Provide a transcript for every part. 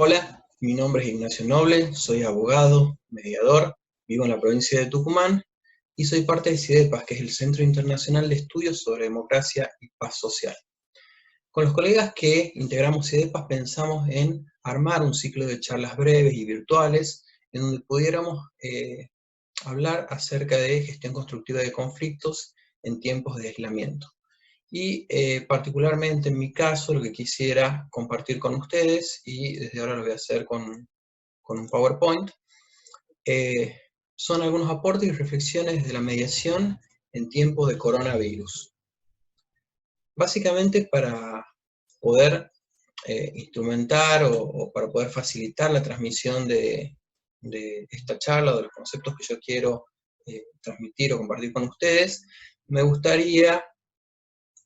Hola, mi nombre es Ignacio Noble, soy abogado, mediador, vivo en la provincia de Tucumán y soy parte de CIDEPAS, que es el Centro Internacional de Estudios sobre Democracia y Paz Social. Con los colegas que integramos CIDEPAS pensamos en armar un ciclo de charlas breves y virtuales en donde pudiéramos hablar acerca de gestión constructiva de conflictos en tiempos de aislamiento. Y particularmente en mi caso, lo que quisiera compartir con ustedes, y desde ahora lo voy a hacer con un PowerPoint, son algunos aportes y reflexiones de la mediación en tiempos de coronavirus. Básicamente para poder instrumentar o para poder facilitar la transmisión de esta charla, de los conceptos que yo quiero transmitir o compartir con ustedes, me gustaría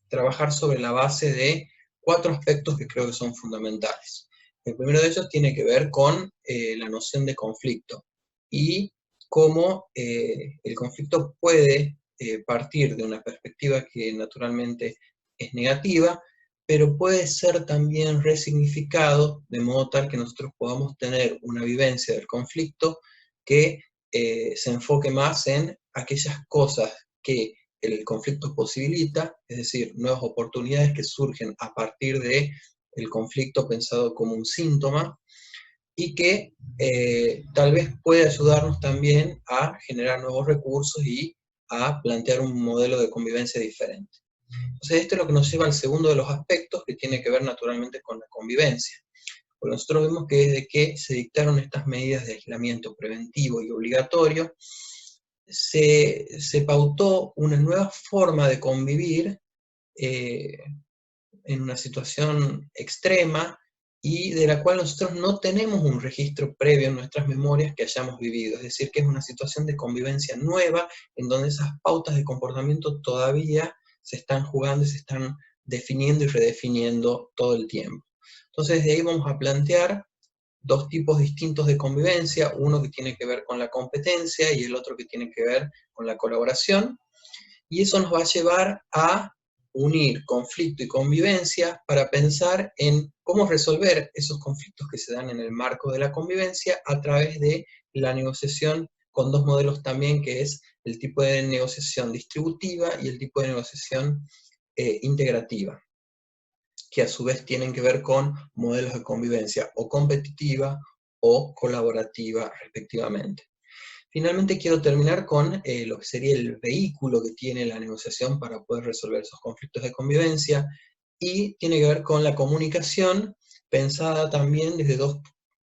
trabajar sobre la base de 4 aspectos que creo que son fundamentales. El primero de ellos tiene que ver con la noción de conflicto y cómo el conflicto puede partir de una perspectiva que naturalmente es negativa, pero puede ser también resignificado de modo tal que nosotros podamos tener una vivencia del conflicto que se enfoque más en aquellas cosas que el conflicto posibilita, es decir, nuevas oportunidades que surgen a partir del conflicto pensado como un síntoma, y que tal vez puede ayudarnos también a generar nuevos recursos y a plantear un modelo de convivencia diferente. Entonces esto es lo que nos lleva al segundo de los aspectos, que tiene que ver naturalmente con la convivencia. Porque nosotros vemos que desde que se dictaron estas medidas de aislamiento preventivo y obligatorio, se pautó una nueva forma de convivir en una situación extrema y de la cual nosotros no tenemos un registro previo en nuestras memorias que hayamos vivido. Es decir, que es una situación de convivencia nueva en donde esas pautas de comportamiento todavía se están jugando y se están definiendo y redefiniendo todo el tiempo. Entonces, de ahí vamos a plantear 2 tipos distintos de convivencia, uno que tiene que ver con la competencia y el otro que tiene que ver con la colaboración, y eso nos va a llevar a unir conflicto y convivencia para pensar en cómo resolver esos conflictos que se dan en el marco de la convivencia a través de la negociación con 2 modelos también, que es el tipo de negociación distributiva y el tipo de negociación integrativa, que a su vez tienen que ver con modelos de convivencia o competitiva o colaborativa respectivamente. Finalmente quiero terminar con lo que sería el vehículo que tiene la negociación para poder resolver esos conflictos de convivencia, y tiene que ver con la comunicación pensada también desde 2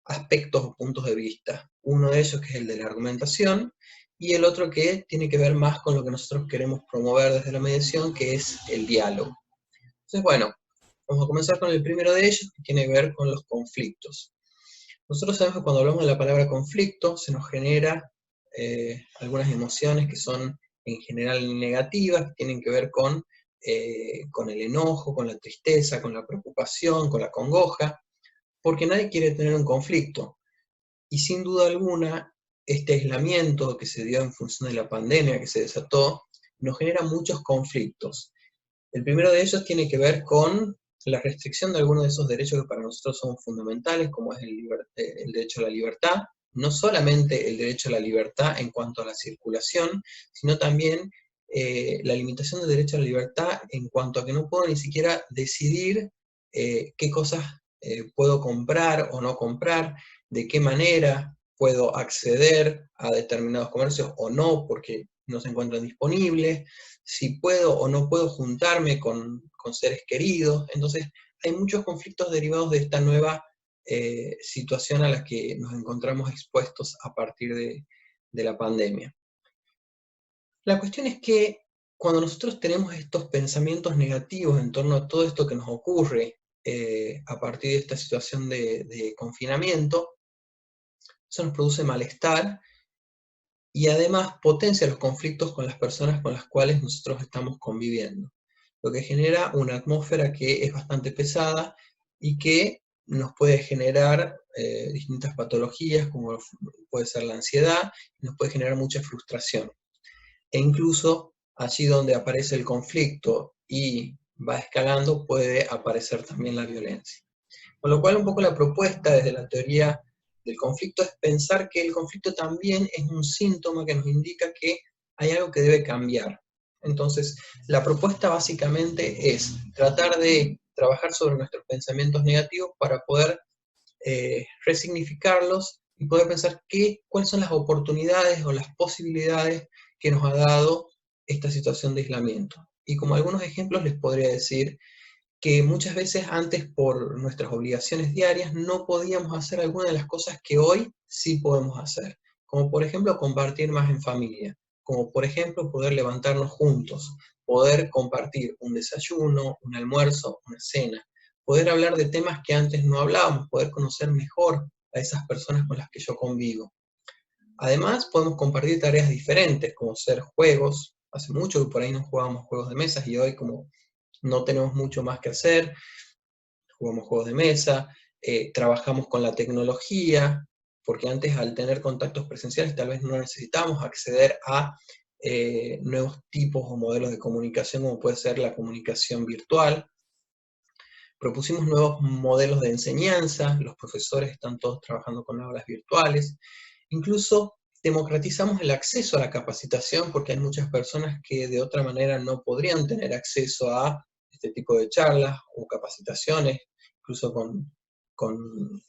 aspectos o puntos de vista. Uno de ellos que es el de la argumentación, y el otro que tiene que ver más con lo que nosotros queremos promover desde la mediación, que es el diálogo. Entonces, bueno, vamos a comenzar con el primero de ellos, que tiene que ver con los conflictos. Nosotros sabemos que cuando hablamos de la palabra conflicto, se nos genera algunas emociones que son en general negativas, que tienen que ver con el enojo, con la tristeza, con la preocupación, con la congoja, porque nadie quiere tener un conflicto. Y sin duda alguna, este aislamiento que se dio en función de la pandemia que se desató, nos genera muchos conflictos. El primero de ellos tiene que ver con la restricción de algunos de esos derechos que para nosotros son fundamentales, como es el derecho a la libertad, no solamente el derecho a la libertad en cuanto a la circulación, sino también la limitación del derecho a la libertad en cuanto a que no puedo ni siquiera decidir qué cosas puedo comprar o no comprar, de qué manera puedo acceder a determinados comercios o no, porque no se encuentran disponibles, si puedo o no puedo juntarme con seres queridos. Entonces hay muchos conflictos derivados de esta nueva situación a la que nos encontramos expuestos a partir de la pandemia. La cuestión es que cuando nosotros tenemos estos pensamientos negativos en torno a todo esto que nos ocurre a partir de esta situación de confinamiento, eso nos produce malestar y además potencia los conflictos con las personas con las cuales nosotros estamos conviviendo, lo que genera una atmósfera que es bastante pesada y que nos puede generar distintas patologías, como puede ser la ansiedad, y nos puede generar mucha frustración. E incluso allí donde aparece el conflicto y va escalando, puede aparecer también la violencia. Con lo cual un poco la propuesta desde la teoría del conflicto es pensar que el conflicto también es un síntoma que nos indica que hay algo que debe cambiar. Entonces, la propuesta básicamente es tratar de trabajar sobre nuestros pensamientos negativos para poder resignificarlos y poder pensar cuáles son las oportunidades o las posibilidades que nos ha dado esta situación de aislamiento. Y como algunos ejemplos les podría decir que muchas veces antes por nuestras obligaciones diarias no podíamos hacer algunas de las cosas que hoy sí podemos hacer, como por ejemplo compartir más en familia, como por ejemplo poder levantarnos juntos, poder compartir un desayuno, un almuerzo, una cena, poder hablar de temas que antes no hablábamos, poder conocer mejor a esas personas con las que yo convivo. Además, podemos compartir tareas diferentes, como ser juegos. Hace mucho que por ahí no jugábamos juegos de mesas y hoy como no tenemos mucho más que hacer, jugamos juegos de mesa, trabajamos con la tecnología, porque antes al tener contactos presenciales tal vez no necesitamos acceder a nuevos tipos o modelos de comunicación como puede ser la comunicación virtual. Propusimos nuevos modelos de enseñanza, los profesores están todos trabajando con aulas virtuales, incluso democratizamos el acceso a la capacitación porque hay muchas personas que de otra manera no podrían tener acceso a este tipo de charlas o capacitaciones, incluso con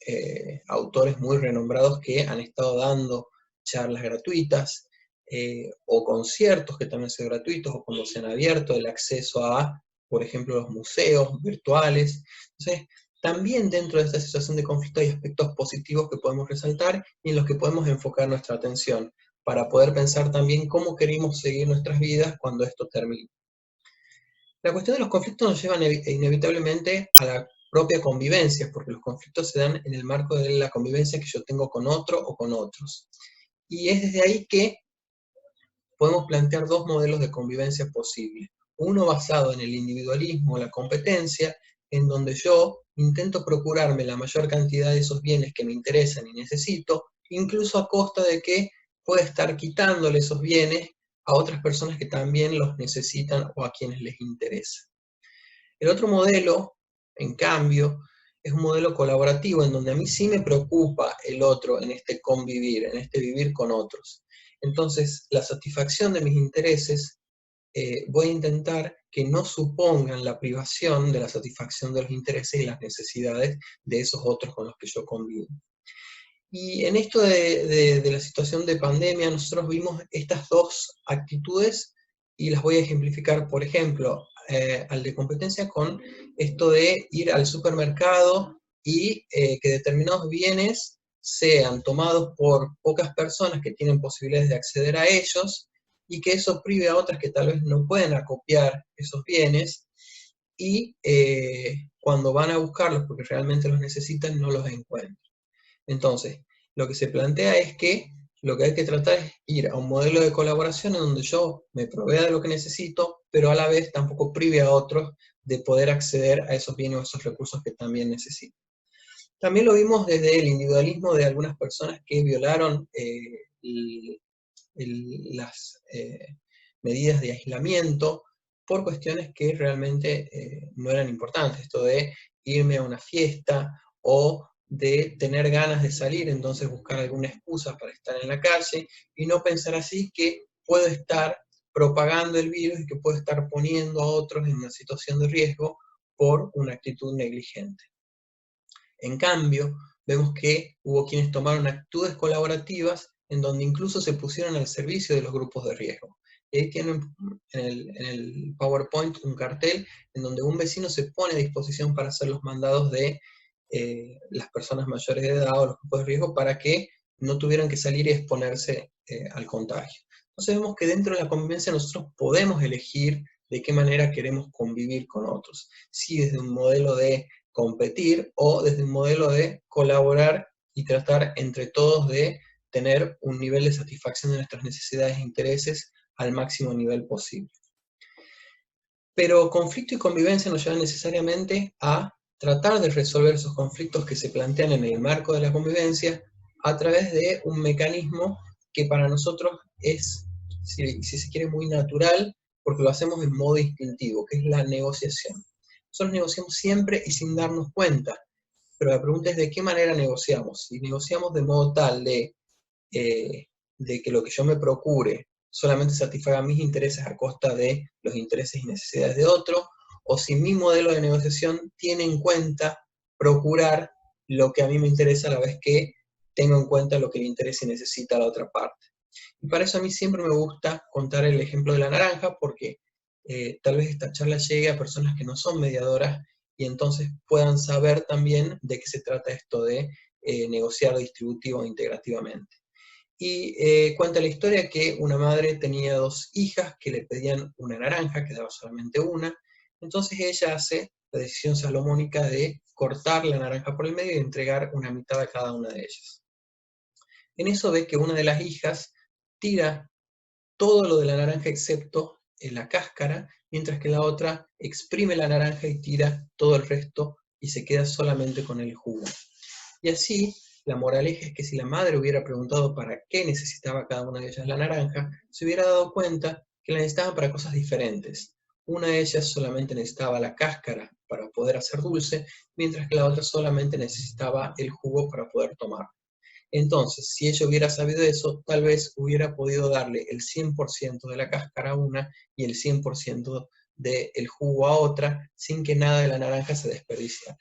autores muy renombrados que han estado dando charlas gratuitas, o conciertos que también son gratuitos, o cuando se han abierto el acceso a, por ejemplo, los museos virtuales. Entonces, también dentro de esta situación de conflicto hay aspectos positivos que podemos resaltar y en los que podemos enfocar nuestra atención, para poder pensar también cómo queremos seguir nuestras vidas cuando esto termine. La cuestión de los conflictos nos lleva inevitablemente a la propia convivencia, porque los conflictos se dan en el marco de la convivencia que yo tengo con otro o con otros. Y es desde ahí que podemos plantear dos modelos de convivencia posibles. Uno basado en el individualismo, la competencia, en donde yo intento procurarme la mayor cantidad de esos bienes que me interesan y necesito, incluso a costa de que pueda estar quitándole esos bienes a otras personas que también los necesitan o a quienes les interesa. El otro modelo, en cambio, es un modelo colaborativo en donde a mí sí me preocupa el otro en este convivir, en este vivir con otros. Entonces, la satisfacción de mis intereses, voy a intentar que no supongan la privación de la satisfacción de los intereses y las necesidades de esos otros con los que yo convivo. Y en esto de la situación de pandemia, nosotros vimos estas dos actitudes y las voy a ejemplificar, por ejemplo, al de competencia con esto de ir al supermercado y que determinados bienes sean tomados por pocas personas que tienen posibilidades de acceder a ellos y que eso prive a otras que tal vez no pueden acopiar esos bienes y cuando van a buscarlos porque realmente los necesitan no los encuentran. Entonces, lo que se plantea es que lo que hay que tratar es ir a un modelo de colaboración en donde yo me provea de lo que necesito, pero a la vez tampoco prive a otros de poder acceder a esos bienes o esos recursos que también necesitan. También lo vimos desde el individualismo de algunas personas que violaron las medidas de aislamiento por cuestiones que realmente no eran importantes. Esto de irme a una fiesta o de tener ganas de salir, entonces buscar alguna excusa para estar en la calle y no pensar así que puedo estar propagando el virus y que puedo estar poniendo a otros en una situación de riesgo por una actitud negligente. En cambio, vemos que hubo quienes tomaron actitudes colaborativas en donde incluso se pusieron al servicio de los grupos de riesgo. Y ahí tienen en el PowerPoint un cartel en donde un vecino se pone a disposición para hacer los mandados de las personas mayores de edad o los grupos de riesgo para que no tuvieran que salir y exponerse al contagio. Entonces vemos que dentro de la convivencia nosotros podemos elegir de qué manera queremos convivir con otros. Si desde un modelo de competir o desde un modelo de colaborar y tratar entre todos de tener un nivel de satisfacción de nuestras necesidades e intereses al máximo nivel posible. Pero conflicto y convivencia nos llevan necesariamente a tratar de resolver esos conflictos que se plantean en el marco de la convivencia a través de un mecanismo que para nosotros es, si se quiere, muy natural, porque lo hacemos en modo instintivo, que es la negociación. Nosotros negociamos siempre y sin darnos cuenta. pero la pregunta es de qué manera negociamos. Si negociamos de modo tal de que lo que yo me procure solamente satisfaga mis intereses a costa de los intereses y necesidades de otro, o si mi modelo de negociación tiene en cuenta procurar lo que a mí me interesa a la vez que tengo en cuenta lo que le interesa y necesita a la otra parte. Y para eso a mí siempre me gusta contar el ejemplo de la naranja, porque tal vez esta charla llegue a personas que no son mediadoras y entonces puedan saber también de qué se trata esto de negociar distributivo e integrativamente. Y cuenta la historia que una madre tenía dos hijas que le pedían una naranja, quedaba solamente una, entonces ella hace la decisión salomónica de cortar la naranja por el medio y entregar una mitad a cada una de ellas. En eso ve que una de las hijas tira todo lo de la naranja excepto la cáscara, mientras que la otra exprime la naranja y tira todo el resto y se queda solamente con el jugo. Y así, la moraleja es que si la madre hubiera preguntado para qué necesitaba cada una de ellas la naranja, se hubiera dado cuenta que la necesitaban para cosas diferentes. Una de ellas solamente necesitaba la cáscara para poder hacer dulce, mientras que la otra solamente necesitaba el jugo para poder tomar. Entonces, si ella hubiera sabido eso, tal vez hubiera podido darle el 100% de la cáscara a una y el 100% del jugo a otra, sin que nada de la naranja se desperdiciara.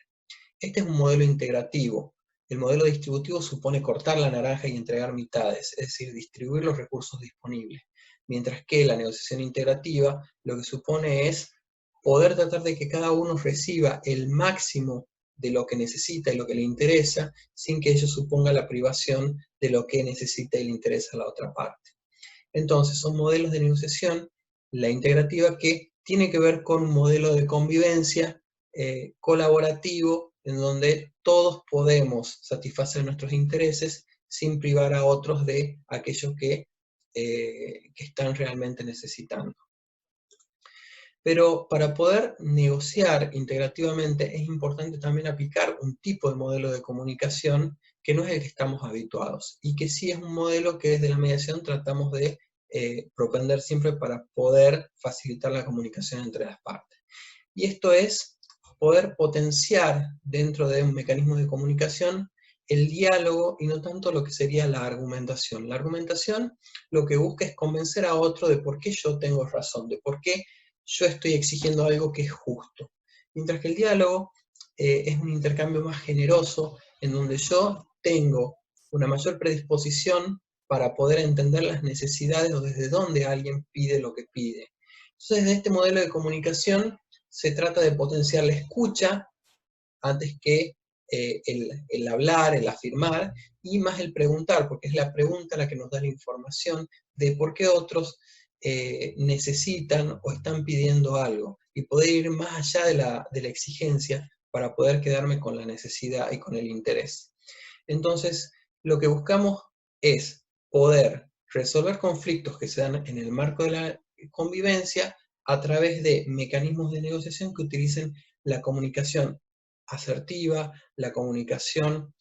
Este es un modelo integrativo. El modelo distributivo supone cortar la naranja y entregar mitades, es decir, distribuir los recursos disponibles. Mientras que la negociación integrativa lo que supone es poder tratar de que cada uno reciba el máximo de lo que necesita y lo que le interesa, sin que ello suponga la privación de lo que necesita y le interesa a la otra parte. Entonces, son modelos de negociación, la integrativa, que tiene que ver con un modelo de convivencia colaborativo, en donde todos podemos satisfacer nuestros intereses sin privar a otros de aquellos que están realmente necesitando. Pero para poder negociar integrativamente es importante también aplicar un tipo de modelo de comunicación que no es el que estamos habituados, y que sí es un modelo que desde la mediación tratamos de propender siempre para poder facilitar la comunicación entre las partes. Y esto es poder potenciar dentro de un mecanismo de comunicación el diálogo y no tanto lo que sería la argumentación. La argumentación lo que busca es convencer a otro de por qué yo tengo razón, de por qué yo estoy exigiendo algo que es justo. Mientras que el diálogo es un intercambio más generoso, en donde yo tengo una mayor predisposición para poder entender las necesidades o desde dónde alguien pide lo que pide. Entonces, desde este modelo de comunicación se trata de potenciar la escucha antes que el hablar, el afirmar, y más el preguntar, porque es la pregunta la que nos da la información de por qué otros necesitan o están pidiendo algo, y poder ir más allá de la exigencia para poder quedarme con la necesidad y con el interés. Entonces, lo que buscamos es poder resolver conflictos que se dan en el marco de la convivencia a través de mecanismos de negociación que utilicen la comunicación asertiva, la comunicación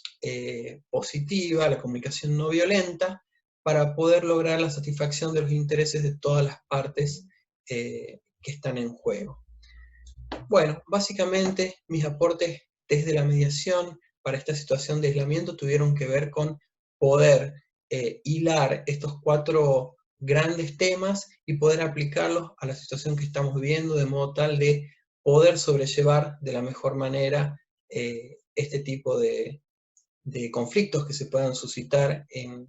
positiva, la comunicación no violenta, para poder lograr la satisfacción de los intereses de todas las partes que están en juego. Bueno, básicamente mis aportes desde la mediación para esta situación de aislamiento tuvieron que ver con poder hilar estos 4 grandes temas y poder aplicarlos a la situación que estamos viviendo, de modo tal de poder sobrellevar de la mejor manera este tipo de conflictos que se puedan suscitar en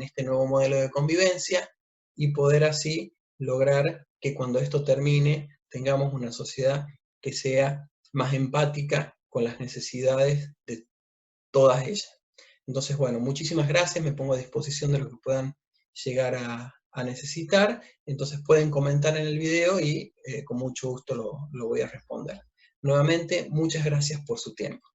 este nuevo modelo de convivencia, y poder así lograr que cuando esto termine tengamos una sociedad que sea más empática con las necesidades de todas ellas. Entonces, bueno, muchísimas gracias, me pongo a disposición de lo que puedan llegar a necesitar. Entonces pueden comentar en el video y con mucho gusto lo voy a responder. Nuevamente, muchas gracias por su tiempo.